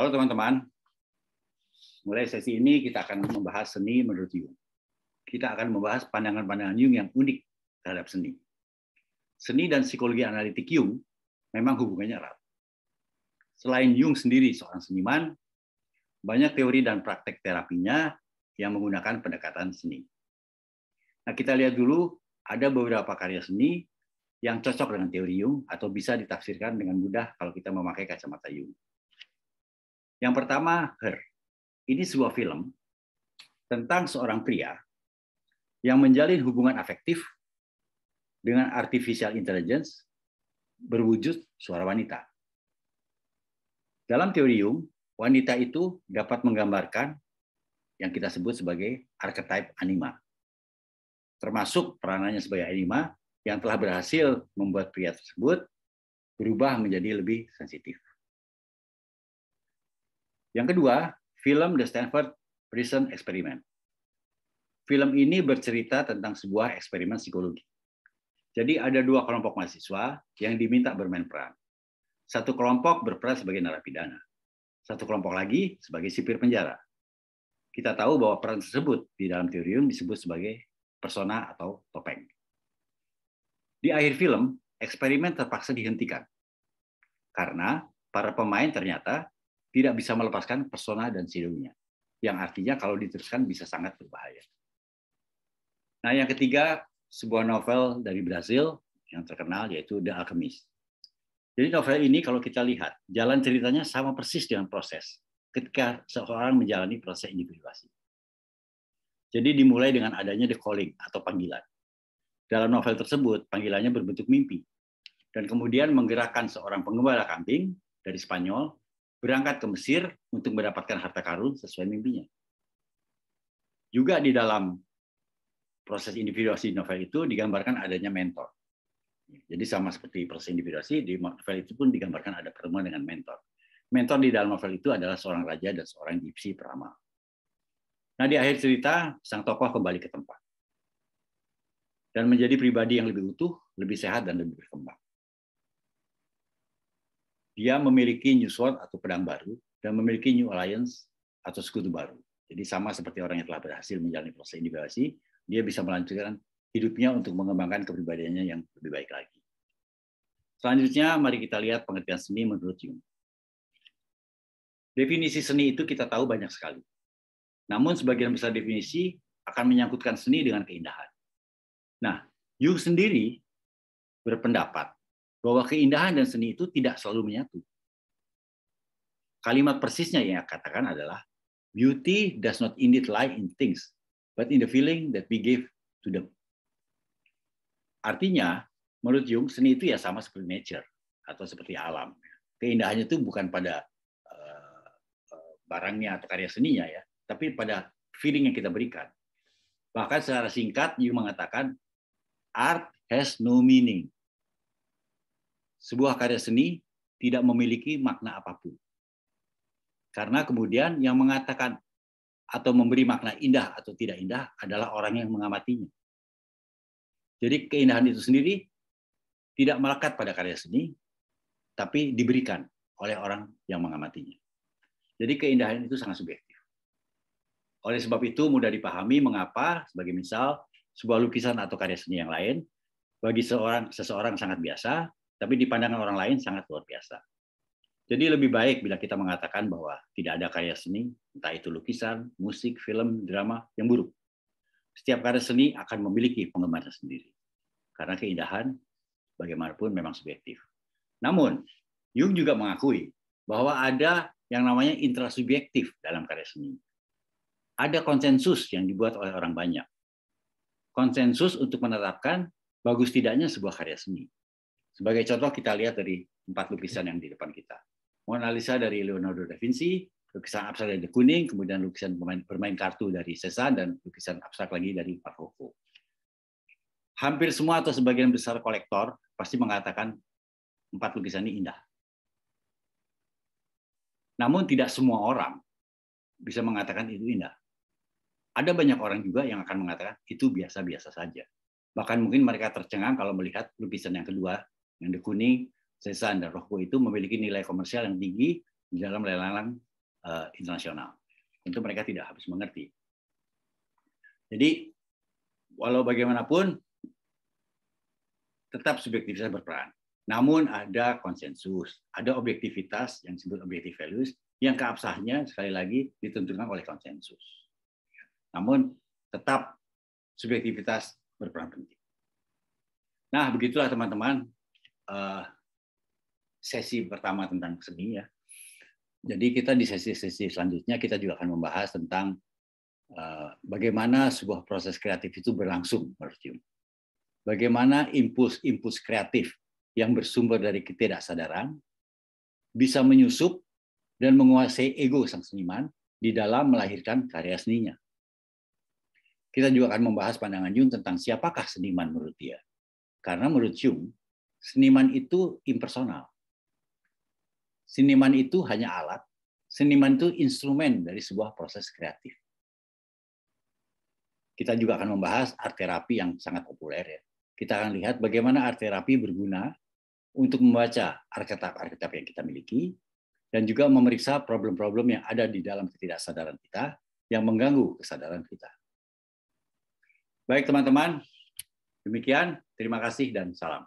Halo teman-teman, mulai sesi ini kita akan membahas seni menurut Jung. Kita akan membahas pandangan-pandangan Jung yang unik terhadap seni. Seni dan psikologi analitik Jung memang hubungannya erat. Selain Jung sendiri seorang seniman, banyak teori dan praktek terapinya yang menggunakan pendekatan seni. Nah, kita lihat dulu ada beberapa karya seni yang cocok dengan teori Jung atau bisa ditafsirkan dengan mudah kalau kita memakai kacamata Jung. Yang pertama, Her. Ini sebuah film tentang seorang pria yang menjalin hubungan afektif dengan artificial intelligence berwujud suara wanita. Dalam teori Jung, wanita itu dapat menggambarkan yang kita sebut sebagai archetype anima, termasuk peranannya sebagai anima yang telah berhasil membuat pria tersebut berubah menjadi lebih sensitif. Yang kedua, film The Stanford Prison Experiment. Film ini bercerita tentang sebuah eksperimen psikologi. Jadi ada dua kelompok mahasiswa yang diminta bermain peran. Satu kelompok berperan sebagai narapidana. Satu kelompok lagi sebagai sipir penjara. Kita tahu bahwa peran tersebut di dalam teori Jung disebut sebagai persona atau topeng. Di akhir film, eksperimen terpaksa dihentikan. Karena para pemain ternyata tidak bisa melepaskan persona dan shadownya, yang artinya kalau diteruskan bisa sangat berbahaya. Nah, yang ketiga, sebuah novel dari Brasil yang terkenal yaitu The Alchemist. Jadi novel ini kalau kita lihat, jalan ceritanya sama persis dengan proses ketika seseorang menjalani proses individuasi. Jadi dimulai dengan adanya the calling atau panggilan. Dalam novel tersebut, panggilannya berbentuk mimpi. Dan kemudian menggerakkan seorang pengembala kambing dari Spanyol berangkat ke Mesir untuk mendapatkan harta karun sesuai mimpinya. Juga di dalam proses individuasi novel itu digambarkan adanya mentor. Jadi sama seperti proses individuasi, di novel itu pun digambarkan ada pertemuan dengan mentor. Mentor di dalam novel itu adalah seorang raja dan seorang gypsy peramal. Nah, di akhir cerita, sang tokoh kembali ke tempat. Dan menjadi pribadi yang lebih utuh, lebih sehat, dan lebih berkembang. Dia memiliki new sword atau pedang baru dan memiliki new alliance atau sekutu baru. Jadi sama seperti orang yang telah berhasil menjalani proses individuasi, dia bisa melanjutkan hidupnya untuk mengembangkan kepribadiannya yang lebih baik lagi. Selanjutnya, mari kita lihat pengertian seni menurut Jung. Definisi seni itu kita tahu banyak sekali. Namun sebagian besar definisi akan menyangkutkan seni dengan keindahan. Nah, Jung sendiri berpendapat bahwa keindahan dan seni itu tidak selalu menyatu. Kalimat persisnya yang katakan adalah, beauty does not indeed lie in things, but in the feeling that we give to them. Artinya, menurut Jung, seni itu ya sama seperti nature, atau seperti alam. Keindahannya itu bukan pada barangnya atau karya seninya, ya, tapi pada feeling yang kita berikan. Bahkan secara singkat, Jung mengatakan, art has no meaning. Sebuah karya seni tidak memiliki makna apapun. Karena kemudian yang mengatakan atau memberi makna indah atau tidak indah adalah orang yang mengamatinya. Jadi keindahan itu sendiri tidak melekat pada karya seni, tapi diberikan oleh orang yang mengamatinya. Jadi keindahan itu sangat subjektif. Oleh sebab itu mudah dipahami mengapa, sebagai misal, sebuah lukisan atau karya seni yang lain, bagi seseorang sangat biasa, tapi di pandangan orang lain sangat luar biasa. Jadi lebih baik bila kita mengatakan bahwa tidak ada karya seni, entah itu lukisan, musik, film, drama, yang buruk. Setiap karya seni akan memiliki penggemarnya sendiri. Karena keindahan, bagaimanapun memang subjektif. Namun, Jung juga mengakui bahwa ada yang namanya intrasubjektif dalam karya seni. Ada konsensus yang dibuat oleh orang banyak. Konsensus untuk menetapkan bagus tidaknya sebuah karya seni. Sebagai contoh kita lihat dari 4 lukisan yang di depan kita. Mona Lisa dari Leonardo da Vinci, lukisan abstrak dari de Kooning, kemudian lukisan bermain kartu dari Cézanne, dan lukisan abstrak lagi dari Van Gogh. Hampir semua atau sebagian besar kolektor pasti mengatakan 4 lukisan ini indah. Namun tidak semua orang bisa mengatakan itu indah. Ada banyak orang juga yang akan mengatakan itu biasa-biasa saja. Bahkan mungkin mereka tercengang kalau melihat lukisan yang kedua, yang de Kooning, Cézanne, dan Rothko itu memiliki nilai komersial yang tinggi di dalam lelang internasional. Tentu mereka tidak harus mengerti. Jadi, walau bagaimanapun, tetap subjektivitas berperan. Namun ada konsensus, ada objektivitas yang disebut objective values, yang keabsahannya sekali lagi ditentukan oleh konsensus. Namun tetap subjektivitas berperan penting. Nah, begitulah teman-teman sesi pertama tentang seni ya. Jadi kita di sesi-sesi selanjutnya kita juga akan membahas tentang bagaimana sebuah proses kreatif itu berlangsung menurut Jung. Bagaimana impuls kreatif yang bersumber dari ketidaksadaran bisa menyusup dan menguasai ego sang seniman di dalam melahirkan karya seninya. Kita juga akan membahas pandangan Jung tentang siapakah seniman menurut dia. Karena menurut Jung, seniman itu impersonal. Seniman itu hanya alat, seniman itu instrumen dari sebuah proses kreatif. Kita juga akan membahas art terapi yang sangat populer ya. Kita akan lihat bagaimana art terapi berguna untuk membaca archetype yang kita miliki dan juga memeriksa problem-problem yang ada di dalam ketidaksadaran kita yang mengganggu kesadaran kita. Baik teman-teman, demikian. Terima kasih dan salam.